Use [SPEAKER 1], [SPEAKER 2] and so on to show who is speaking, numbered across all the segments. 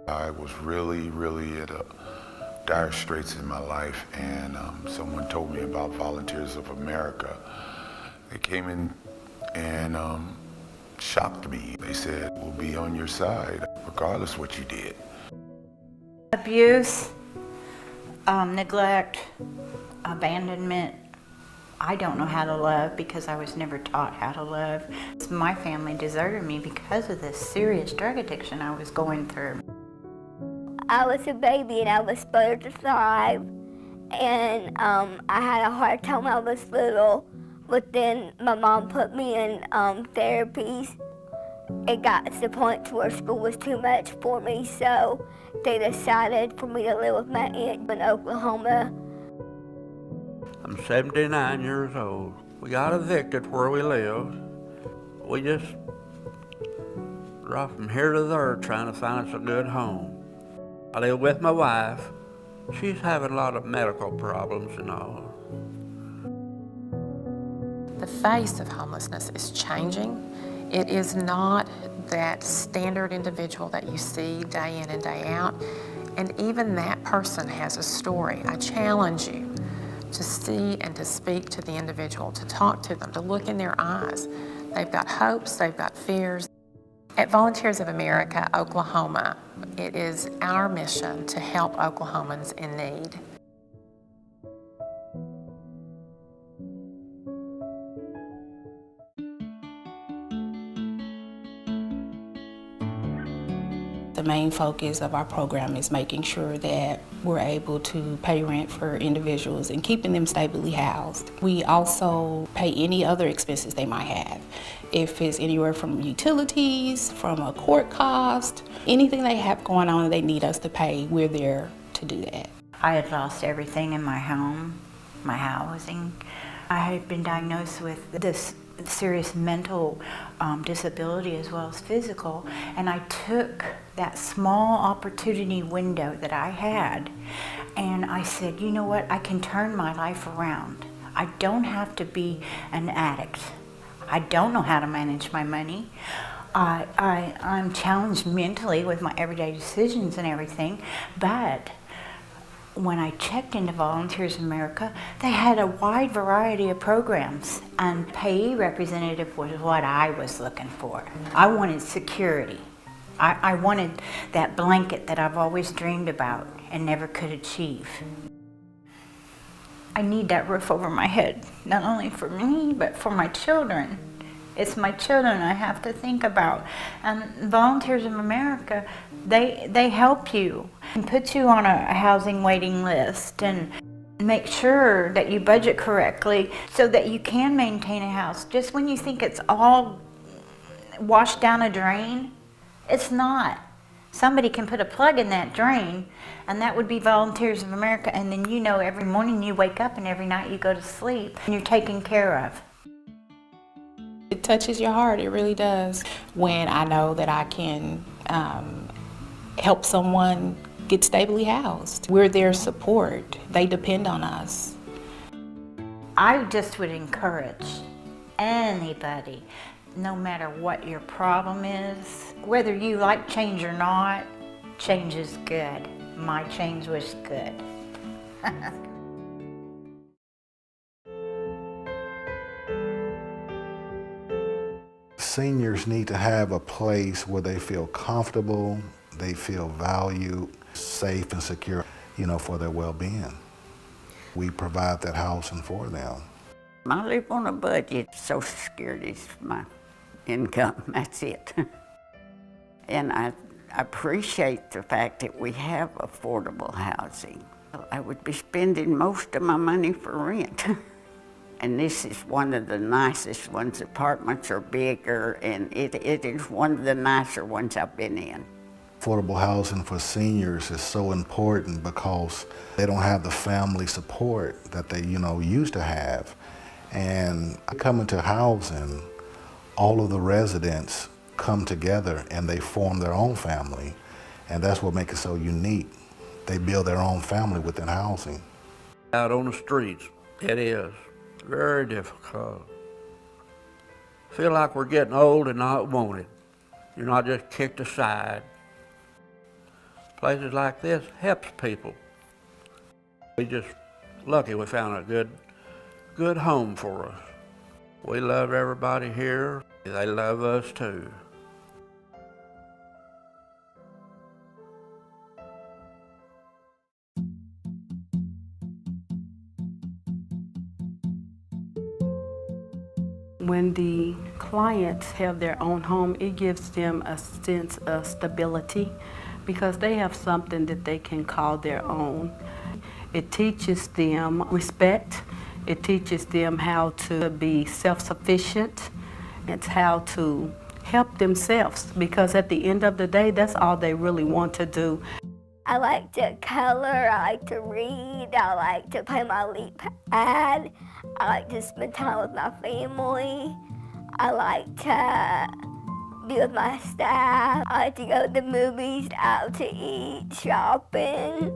[SPEAKER 1] I was really at a dire straits in my life, and someone told me about Volunteers of America. They came in and shocked me. They said, we'll be on your side regardless what you did.
[SPEAKER 2] Abuse, neglect, abandonment. I don't know how to love because I was never taught how to love. My family deserted me because of this serious drug addiction I was going through.
[SPEAKER 3] I was a baby and I was supposed to thrive, and I had a hard time when I was little, but then my mom put me in therapies. It got to the point where school was too much for me, so they decided for me to live with my aunt in Oklahoma.
[SPEAKER 4] I'm 79 years old. We got evicted where we live. We just rough from here to there trying to find us a good home. I live with my wife. She's having a lot of medical problems and all.
[SPEAKER 5] The face of homelessness is changing. It is not that standard individual that you see day in and day out. And even that person has a story. I challenge you to see and to speak to the individual, to talk to them, to look in their eyes. They've got hopes, they've got fears. At Volunteers of America, Oklahoma, it is our mission to help Oklahomans in need.
[SPEAKER 6] The main focus of our program is making sure that we're able to pay rent for individuals and keeping them stably housed. We also pay any other expenses they might have. If it's anywhere from utilities, from a court cost, anything they have going on that they need us to pay, we're there to do that.
[SPEAKER 2] I had lost everything in my home, my housing. I had been diagnosed with this serious mental disability as well as physical, and I took that small opportunity window that I had and I said, you know what, I can turn my life around. I don't have to be an addict. I don't know how to manage my money. I'm challenged mentally with my everyday decisions and everything, but when I checked into Volunteers of America, they had a wide variety of programs, and payee representative was what I was looking for. I wanted security. I wanted that blanket that I've always dreamed about and never could achieve. I need that roof over my head, not only for me, but for my children. It's my children I have to think about. And Volunteers of America, they help you and put you on a housing waiting list and make sure that you budget correctly so that you can maintain a house. Just when you think it's all washed down a drain, it's not. Somebody can put a plug in that drain, and that would be Volunteers of America, and then you know every morning you wake up and every night you go to sleep and you're taken care of.
[SPEAKER 6] It touches your heart, it really does. When I know that I can help someone get stably housed. We're their support. They depend on us.
[SPEAKER 2] I just would encourage anybody, no matter what your problem is, whether you like change or not, change is good. My change was good.
[SPEAKER 7] Seniors need to have a place where they feel comfortable, they feel valued, safe and secure, for their well-being. We provide that housing for them.
[SPEAKER 8] I live on a budget. Social Security is my income, that's it. And I appreciate the fact that we have affordable housing. I would be spending most of my money for rent. And this is one of the nicest ones. Apartments are bigger, and it is one of the nicer ones I've been in.
[SPEAKER 7] Affordable housing for seniors is so important because they don't have the family support that they, used to have. And coming to housing, all of the residents come together and they form their own family. And that's what makes it so unique. They build their own family within housing.
[SPEAKER 4] Out on the streets, it is very difficult. Feel like we're getting old and not wanted. You're not just kicked aside. Places like this helps people. We just lucky we found a good home for us. We love everybody here. They love us too.
[SPEAKER 9] When the clients have their own home, it gives them a sense of stability because they have something that they can call their own. It teaches them respect. It teaches them how to be self-sufficient. It's how to help themselves because at the end of the day, that's all they really want to do.
[SPEAKER 3] I like to color, I like to read, I like to play my leap pad, I like to spend time with my family, I like to be with my staff, I like to go to the movies, out to eat, shopping.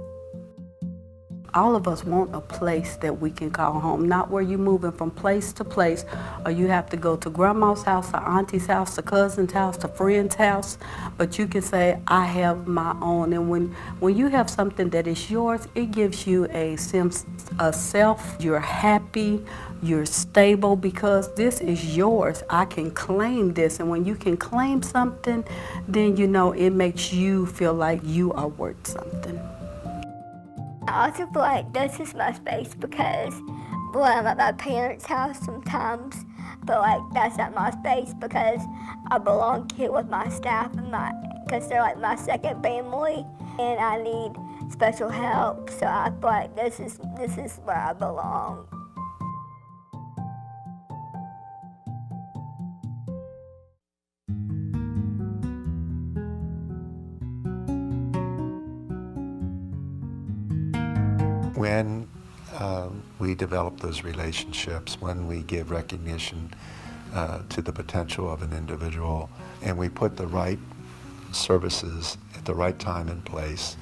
[SPEAKER 9] All of us want a place that we can call home, not where you're moving from place to place, or you have to go to grandma's house, to auntie's house, to cousin's house, to friend's house, but you can say, I have my own. And when you have something that is yours, it gives you a sense of self. You're happy, you're stable, because this is yours. I can claim this, and when you can claim something, then you know it makes you feel like you are worth something.
[SPEAKER 3] I also feel like this is my space because when I'm at my parents' house sometimes, I feel like that's not my space because I belong here with my staff and because they're like my second family and I need special help. So I feel like this is where I belong.
[SPEAKER 10] When we develop those relationships, when we give recognition to the potential of an individual, and we put the right services at the right time and place,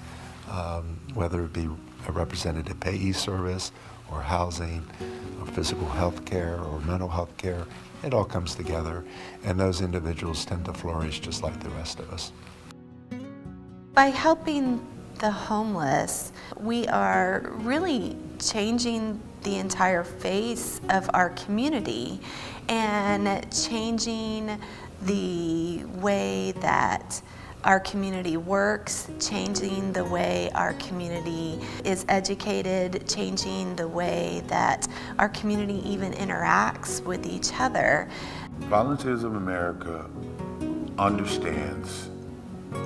[SPEAKER 10] whether it be a representative payee service or housing or physical health care or mental health care, it all comes together, and those individuals tend to flourish just like the rest of us.
[SPEAKER 11] By helping the homeless, we are really changing the entire face of our community and changing the way that our community works, changing the way our community is educated, changing the way that our community even interacts with each other.
[SPEAKER 1] Volunteers of America understands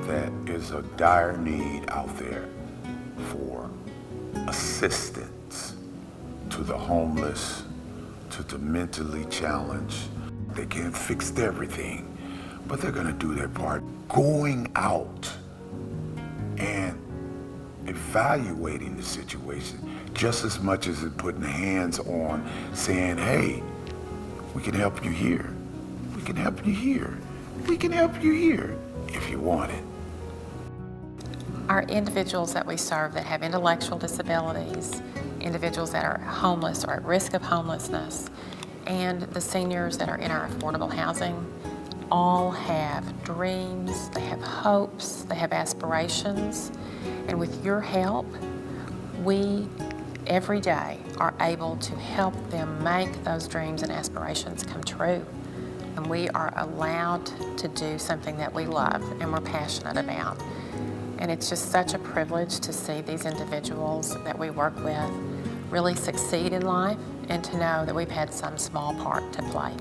[SPEAKER 1] that is a dire need out there for assistance to the homeless, to the mentally challenged. They can't fix everything, but they're gonna do their part. Going out and evaluating the situation just as much as it putting hands on saying, hey, we can help you here. We can help you here. We can help you here if you want it.
[SPEAKER 5] Our individuals that we serve that have intellectual disabilities, individuals that are homeless or at risk of homelessness, and the seniors that are in our affordable housing all have dreams, they have hopes, they have aspirations, and with your help, we every day are able to help them make those dreams and aspirations come true. And we are allowed to do something that we love and we're passionate about. And it's just such a privilege to see these individuals that we work with really succeed in life and to know that we've had some small part to play.